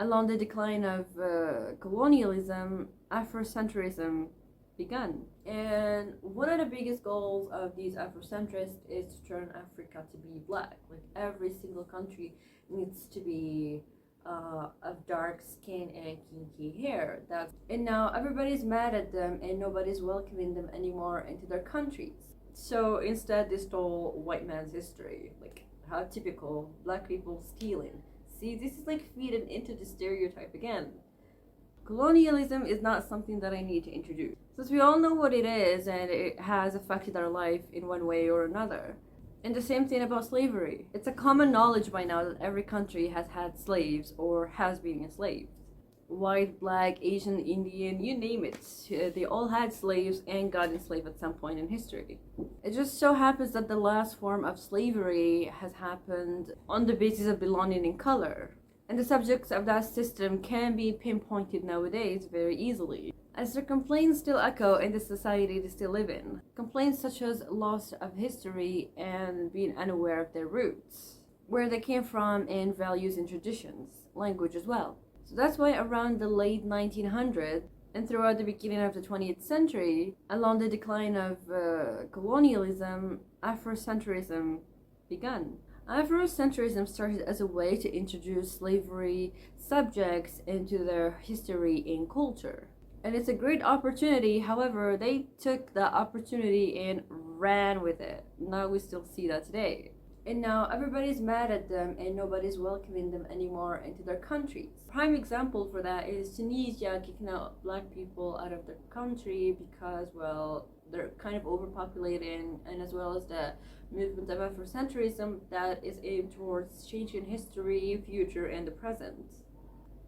Along the decline of colonialism, Afrocentrism began. And one of the biggest goals of these Afrocentrists is to turn Africa to be black. Like every single country needs to be of dark skin and kinky hair. And now everybody's mad at them and nobody's welcoming them anymore into their countries. So instead they stole white man's history. Like how typical, black people stealing. See, this is like feeding into the stereotype again. Colonialism is not something that I need to introduce, since we all know what it is and it has affected our life in one way or another. And the same thing about slavery. It's a common knowledge by now that every country has had slaves or has been enslaved. White, black, Asian, Indian, you name it. They all had slaves and got enslaved at some point in history. It just so happens that the last form of slavery has happened on the basis of belonging in color. And the subjects of that system can be pinpointed nowadays very easily, as their complaints still echo in the society they still live in. Complaints such as loss of history and being unaware of their roots, where they came from, and values and traditions, language as well. So that's why around the late 1900s and throughout the beginning of the 20th century, along the decline of colonialism, Afrocentrism began. Afrocentrism started as a way to introduce slavery subjects into their history and culture. And it's a great opportunity, however, they took the opportunity and ran with it. Now we still see that today. And now everybody's mad at them and nobody's welcoming them anymore into their countries. Prime example for that is Tunisia kicking out black people out of their country because, well, they're kind of overpopulated, and as well as the movement of Afrocentrism that is aimed towards changing history, future, and the present.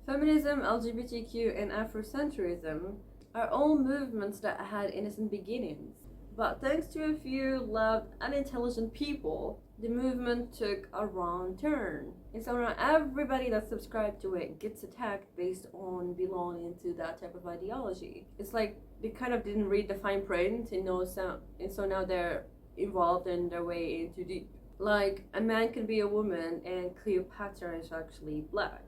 Feminism, LGBTQ, and Afrocentrism are all movements that had innocent beginnings. But thanks to a few loud, unintelligent people, the movement took a wrong turn. And so now everybody that subscribed to it gets attacked based on belonging to that type of ideology. It's like they kind of didn't read the fine print and so now they're involved in their way into deep. Like, a man can be a woman and Cleopatra is actually black.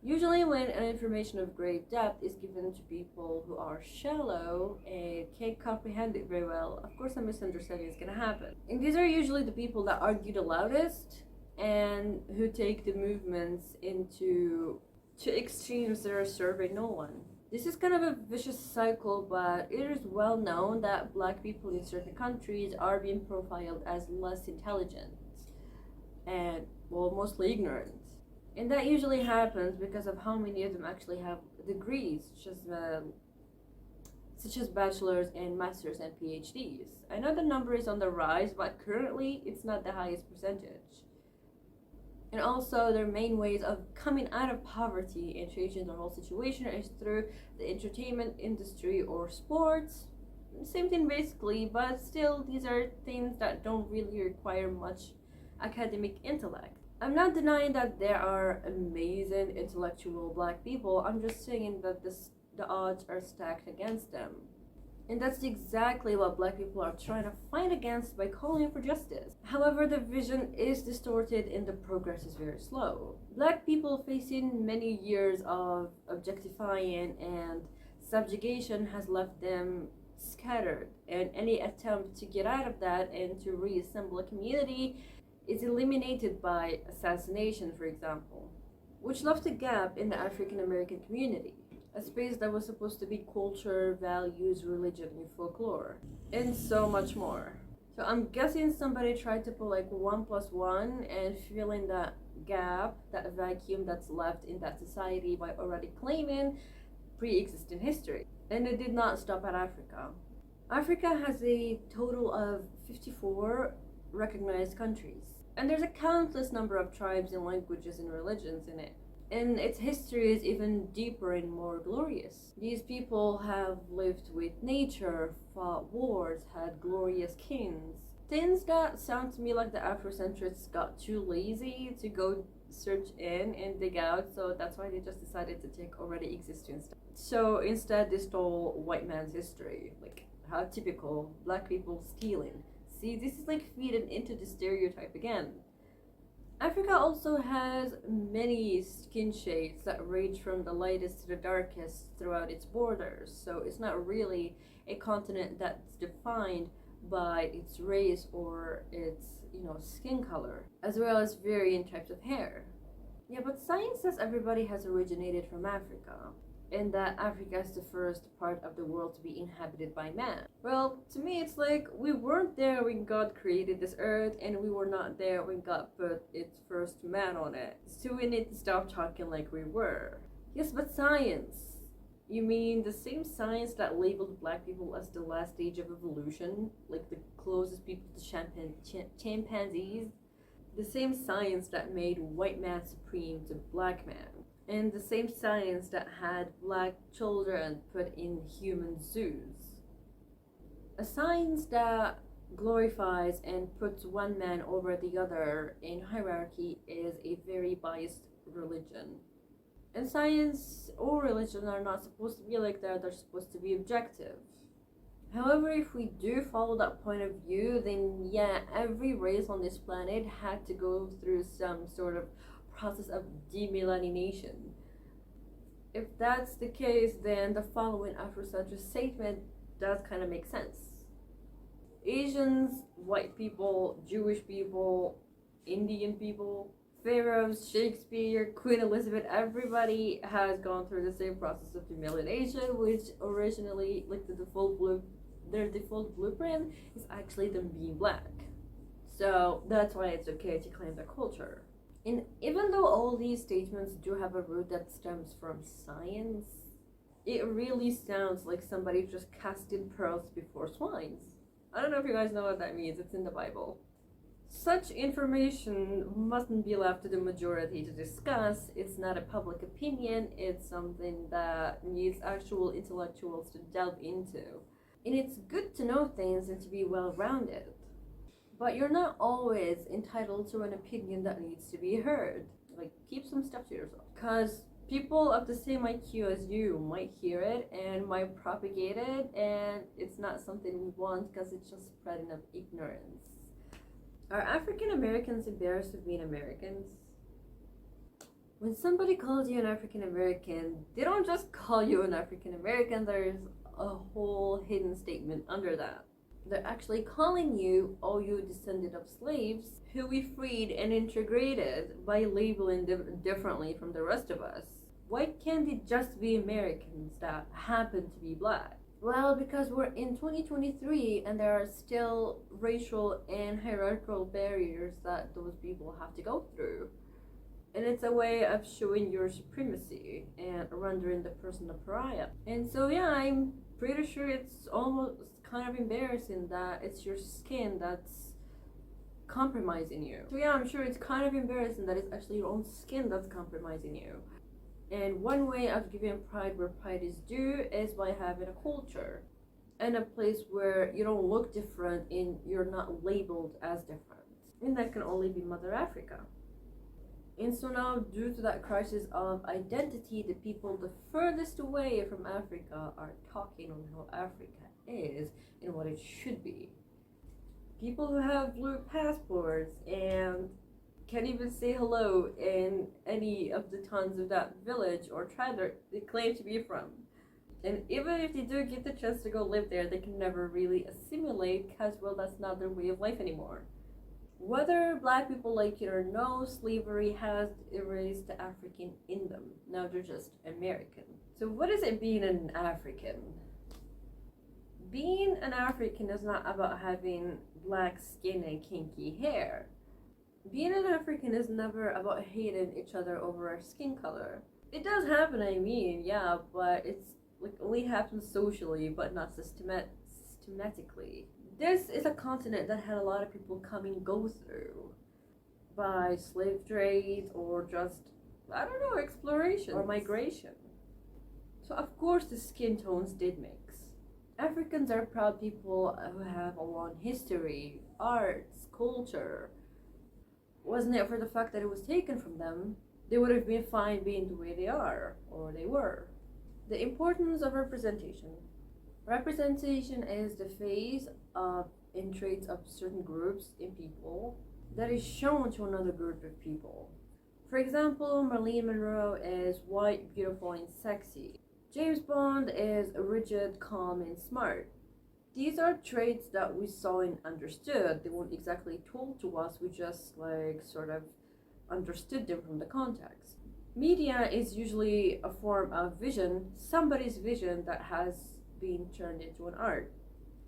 Usually when an information of great depth is given to people who are shallow and can't comprehend it very well, of course a misunderstanding is going to happen. And these are usually the people that argue the loudest and who take the movements into extremes that are serving no one. This is kind of a vicious cycle, but it is well known that black people in certain countries are being profiled as less intelligent and, well, mostly ignorant. And that usually happens because of how many of them actually have degrees, such as bachelor's and master's and PhDs. I know the number is on the rise, but currently it's not the highest percentage. And also, their main ways of coming out of poverty and changing their whole situation is through the entertainment industry or sports. Same thing basically, but still, these are things that don't really require much academic intellect. I'm not denying that there are amazing intellectual black people. I'm just saying that the odds are stacked against them. And that's exactly what black people are trying to fight against by calling for justice. However, the vision is distorted and the progress is very slow. Black people facing many years of objectifying and subjugation has left them scattered. And any attempt to get out of that and to reassemble a community is eliminated by assassination, for example, which left a gap in the African American community, a space that was supposed to be culture, values, religion, and folklore, and so much more. So I'm guessing somebody tried to put like 1 + 1 and fill in that gap, that vacuum that's left in that society by already claiming pre-existing history. And it did not stop at Africa. Africa has a total of 54 recognized countries. And there's a countless number of tribes and languages and religions in it. And its history is even deeper and more glorious. These people have lived with nature, fought wars, had glorious kings. Things that sound to me like the Afrocentrists got too lazy to go search in and dig out, so that's why they just decided to take already existing stuff. So instead they stole white man's history. Like, how typical, black people stealing. See, this is like feeding into the stereotype again. Africa also has many skin shades that range from the lightest to the darkest throughout its borders, so it's not really a continent that's defined by its race or its, skin color, as well as varying types of hair. Yeah, but science says everybody has originated from Africa, and that Africa is the first part of the world to be inhabited by man. Well, to me, it's like we weren't there when God created this earth, and we were not there when God put its first man on it. So we need to stop talking like we were. Yes, but science. You mean the same science that labeled black people as the last stage of evolution, like the closest people to chimpanzees? The same science that made white man supreme to black man. And the same science that had black children put in human zoos. A science that glorifies and puts one man over the other in hierarchy is a very biased religion. And science or religion are not supposed to be like that, they're supposed to be objective. However, if we do follow that point of view, then yeah, every race on this planet had to go through some sort of process of demelanination. If that's the case, then the following Afrocentrist statement does kind of make sense. Asians, white people, Jewish people, Indian people, pharaohs, Shakespeare, Queen Elizabeth, everybody has gone through the same process of demelanation, which originally, like their default blueprint is actually them being black. So that's why it's okay to claim their culture. And even though all these statements do have a root that stems from science, it really sounds like somebody just casted pearls before swines. I don't know if you guys know what that means, it's in the Bible. Such information mustn't be left to the majority to discuss. It's not a public opinion, it's something that needs actual intellectuals to delve into. And it's good to know things and to be well-rounded. But you're not always entitled to an opinion that needs to be heard. Like, keep some stuff to yourself. Because people of the same IQ as you might hear it and might propagate it, and it's not something we want because it's just spreading of ignorance. Are African Americans embarrassed of being Americans? When somebody calls you an African American, they don't just call you an African American, there's a whole hidden statement under that. They're actually calling you, oh, you descendant of slaves who we freed and integrated by labeling them differently from the rest of us. Why can't it just be Americans that happen to be black? Well, because we're in 2023 and there are still racial and hierarchical barriers that those people have to go through. And it's a way of showing your supremacy and rendering the person a pariah. And so yeah, I'm pretty sure it's almost kind of embarrassing that it's your skin that's compromising you. So yeah, I'm sure it's kind of embarrassing that it's actually your own skin that's compromising you. And one way of giving pride where pride is due is by having a culture and a place where you don't look different and you're not labeled as different. And that can only be Mother Africa. And so now, due to that crisis of identity, the people the furthest away from Africa are talking on how Africa is and what it should be. People who have blue passports and can't even say hello in any of the towns of that village or tribe they claim to be from. And even if they do get the chance to go live there, they can never really assimilate because, well, that's not their way of life anymore. Whether black people like it or no, slavery has erased the African in them. Now they're just American. So what is it being an African? Being an African is not about having black skin and kinky hair. Being an African is never about hating each other over our skin color. It does happen, I mean, yeah, but it's like only happens socially, but not systematically. This is a continent that had a lot of people come and go through by slave trade or just, I don't know, exploration or migration. So of course the skin tones did mix. Africans are proud people who have a long history, arts, culture. Wasn't it for the fact that it was taken from them, they would have been fine being the way they are, or they were. The importance of representation. Representation is the phase of and traits of certain groups in people that is shown to another group of people. For example, Marilyn Monroe is white, beautiful, and sexy. James Bond is rigid, calm, and smart. These are traits that we saw and understood. They weren't exactly told to us, we just sort of understood them from the context. Media is usually a form of vision, somebody's vision that has been turned into an art.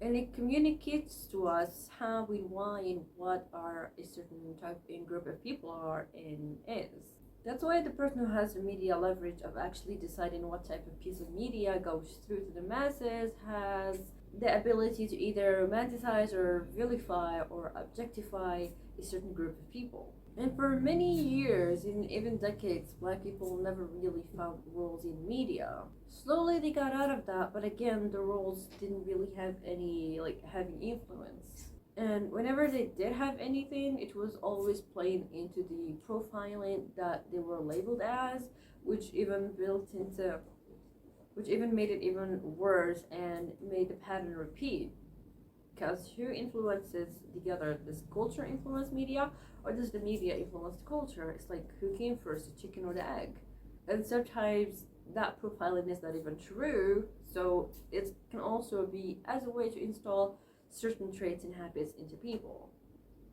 And it communicates to us how and why and what are a certain type and group of people are and is. That's why the person who has the media leverage of actually deciding what type of piece of media goes through to the masses has the ability to either romanticize or vilify or objectify a certain group of people. And for many years, and even decades, Black people never really found roles in media. Slowly they got out of that, but again, the roles didn't really have any heavy influence. And whenever they did have anything, it was always playing into the profiling that they were labeled as, which even made it even worse and made the pattern repeat. Because who influences the other? Does culture influence media, or does the media influence the culture? It's like, who came first, the chicken or the egg? And sometimes that profiling is not even true, so it can also be as a way to install certain traits and habits into people.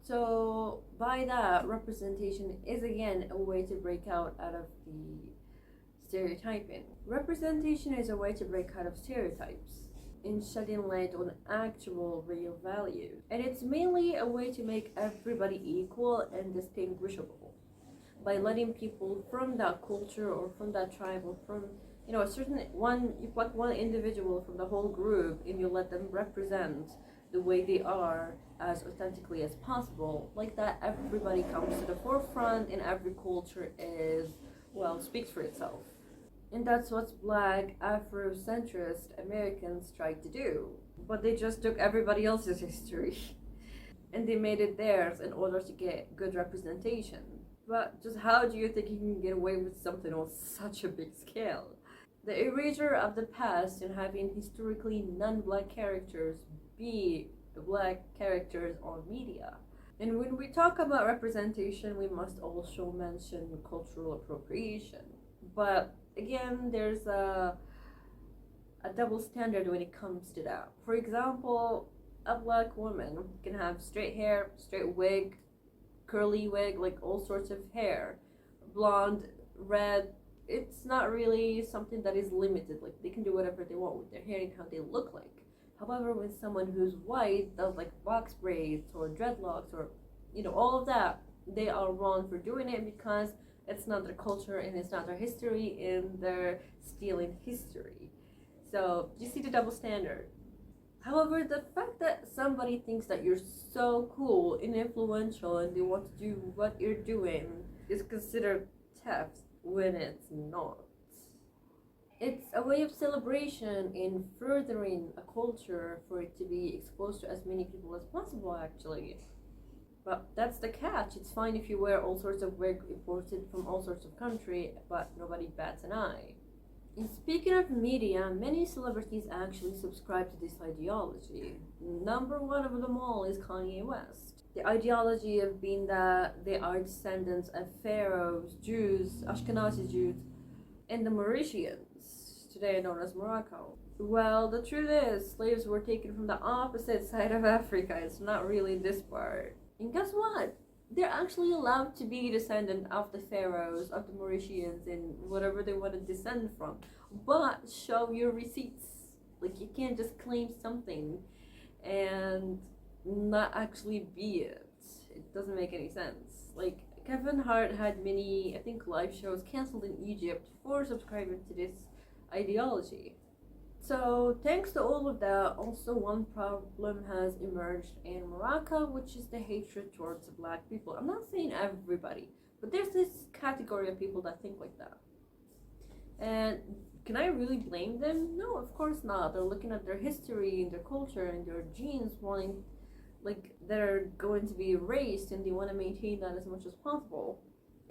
So by that, representation is again a way to break out of the stereotyping. Representation is a way to break out of stereotypes in shedding light on actual real values. And it's mainly a way to make everybody equal and distinguishable by letting people from that culture or from that tribe or from a certain one, you pluck one individual from the whole group and you let them represent the way they are as authentically as possible. Like that, everybody comes to the forefront and every culture speaks for itself. And that's what Black Afrocentrist Americans tried to do. But they just took everybody else's history and they made it theirs in order to get good representation. But just how do you think you can get away with something on such a big scale? The erasure of the past and having historically non-Black characters be Black characters on media. And when we talk about representation, we must also mention cultural appropriation. But again, there's a double standard when it comes to that. For example, a Black woman can have straight hair, straight wig, curly wig, all sorts of hair, blonde, red. It's not really something that is limited. They can do whatever they want with their hair and how they look like. However, when someone who's white does box braids or dreadlocks or all of that, they are wrong for doing it because it's not their culture and it's not their history and they're stealing history. So you see the double standard. However, the fact that somebody thinks that you're so cool and influential and they want to do what you're doing is considered theft when it's not. It's a way of celebration in furthering a culture for it to be exposed to as many people as possible, actually. But that's the catch. It's fine if you wear all sorts of wig imported from all sorts of country, but nobody bats an eye. And speaking of media, many celebrities actually subscribe to this ideology. Number one of them all is Kanye West. The ideology of being that they are descendants of pharaohs, Jews, Ashkenazi Jews, and the Mauritians, today known as Morocco. Well, the truth is, slaves were taken from the opposite side of Africa. It's not really this part. And guess what? They're actually allowed to be descendant of the pharaohs, of the Mauritians, and whatever they want to descend from. But show your receipts. You can't just claim something and not actually be it. It doesn't make any sense. Kevin Hart had many, I think, live shows canceled in Egypt for subscribing to this ideology. So thanks to all of that, also one problem has emerged in Morocco, which is the hatred towards Black people. I'm not saying everybody, but there's this category of people that think like that. And can I really blame them? No, of course not. They're looking at their history and their culture and their genes wanting, they're going to be erased and they want to maintain that as much as possible.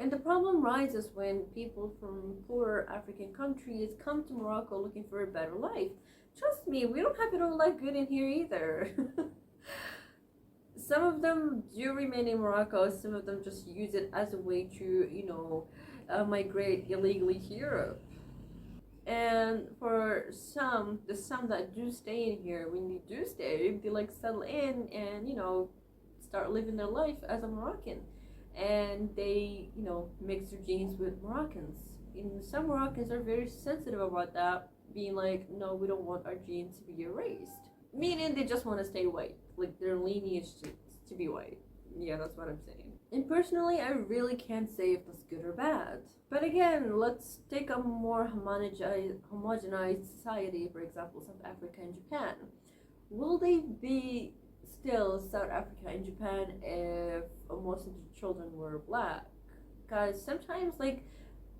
And the problem rises when people from poorer African countries come to Morocco looking for a better life. Trust me, we don't have it all that good in here either. some of them do remain in Morocco, some of them just use it as a way to, migrate illegally to Europe. And for the some that do stay in here, when you do stay, they like settle in and, start living their life as a Moroccan. And they, mix their genes with Moroccans. And some Moroccans are very sensitive about that, being like, no, we don't want our genes to be erased. Meaning they just want to stay white, like their lineage to be white. Yeah, that's what I'm saying. And personally, I really can't say if that's good or bad. But again, let's take a more homogenized society, for example, South Africa and Japan. Will they be still South Africa and Japan if most of the children were black? Because sometimes, like,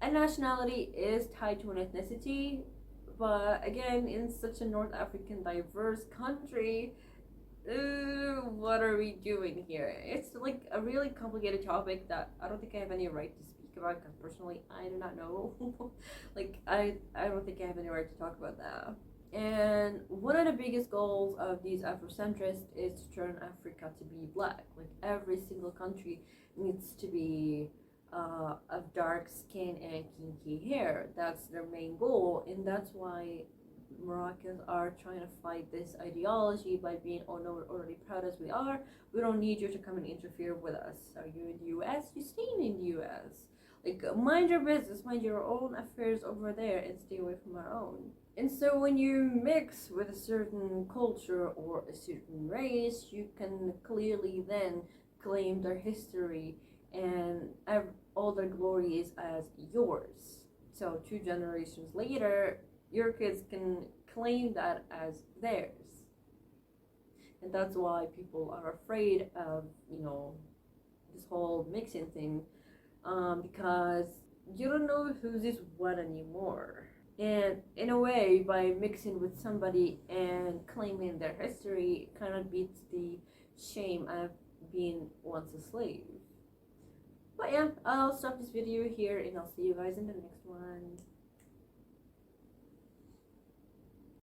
a nationality is tied to an ethnicity, but again, in such a North African diverse country, what are we doing here? It's like a really complicated topic that I don't think I have any right to speak about, because personally I do not know. Like I don't think I have any right to talk about that. And one of the biggest goals of these Afrocentrists is to turn Africa to be black. Like every single country needs to be of dark skin and kinky hair. That's their main goal, and that's why Moroccans are trying to fight this ideology by being, oh no, we're already proud as we are. We don't need you to come and interfere with us. Are you in the US? You stay in the US. Like, mind your business, mind your own affairs over there, and stay away from our own. And so when you mix with a certain culture or a certain race, you can clearly then claim their history and all their glories as yours. So 2 generations later, your kids can claim that as theirs. And that's why people are afraid of, this whole mixing thing, because you don't know who's this one anymore. And in a way, by mixing with somebody and claiming their history, kind of beats the shame of being once a slave. But yeah, I'll stop this video here and I'll see you guys in the next one.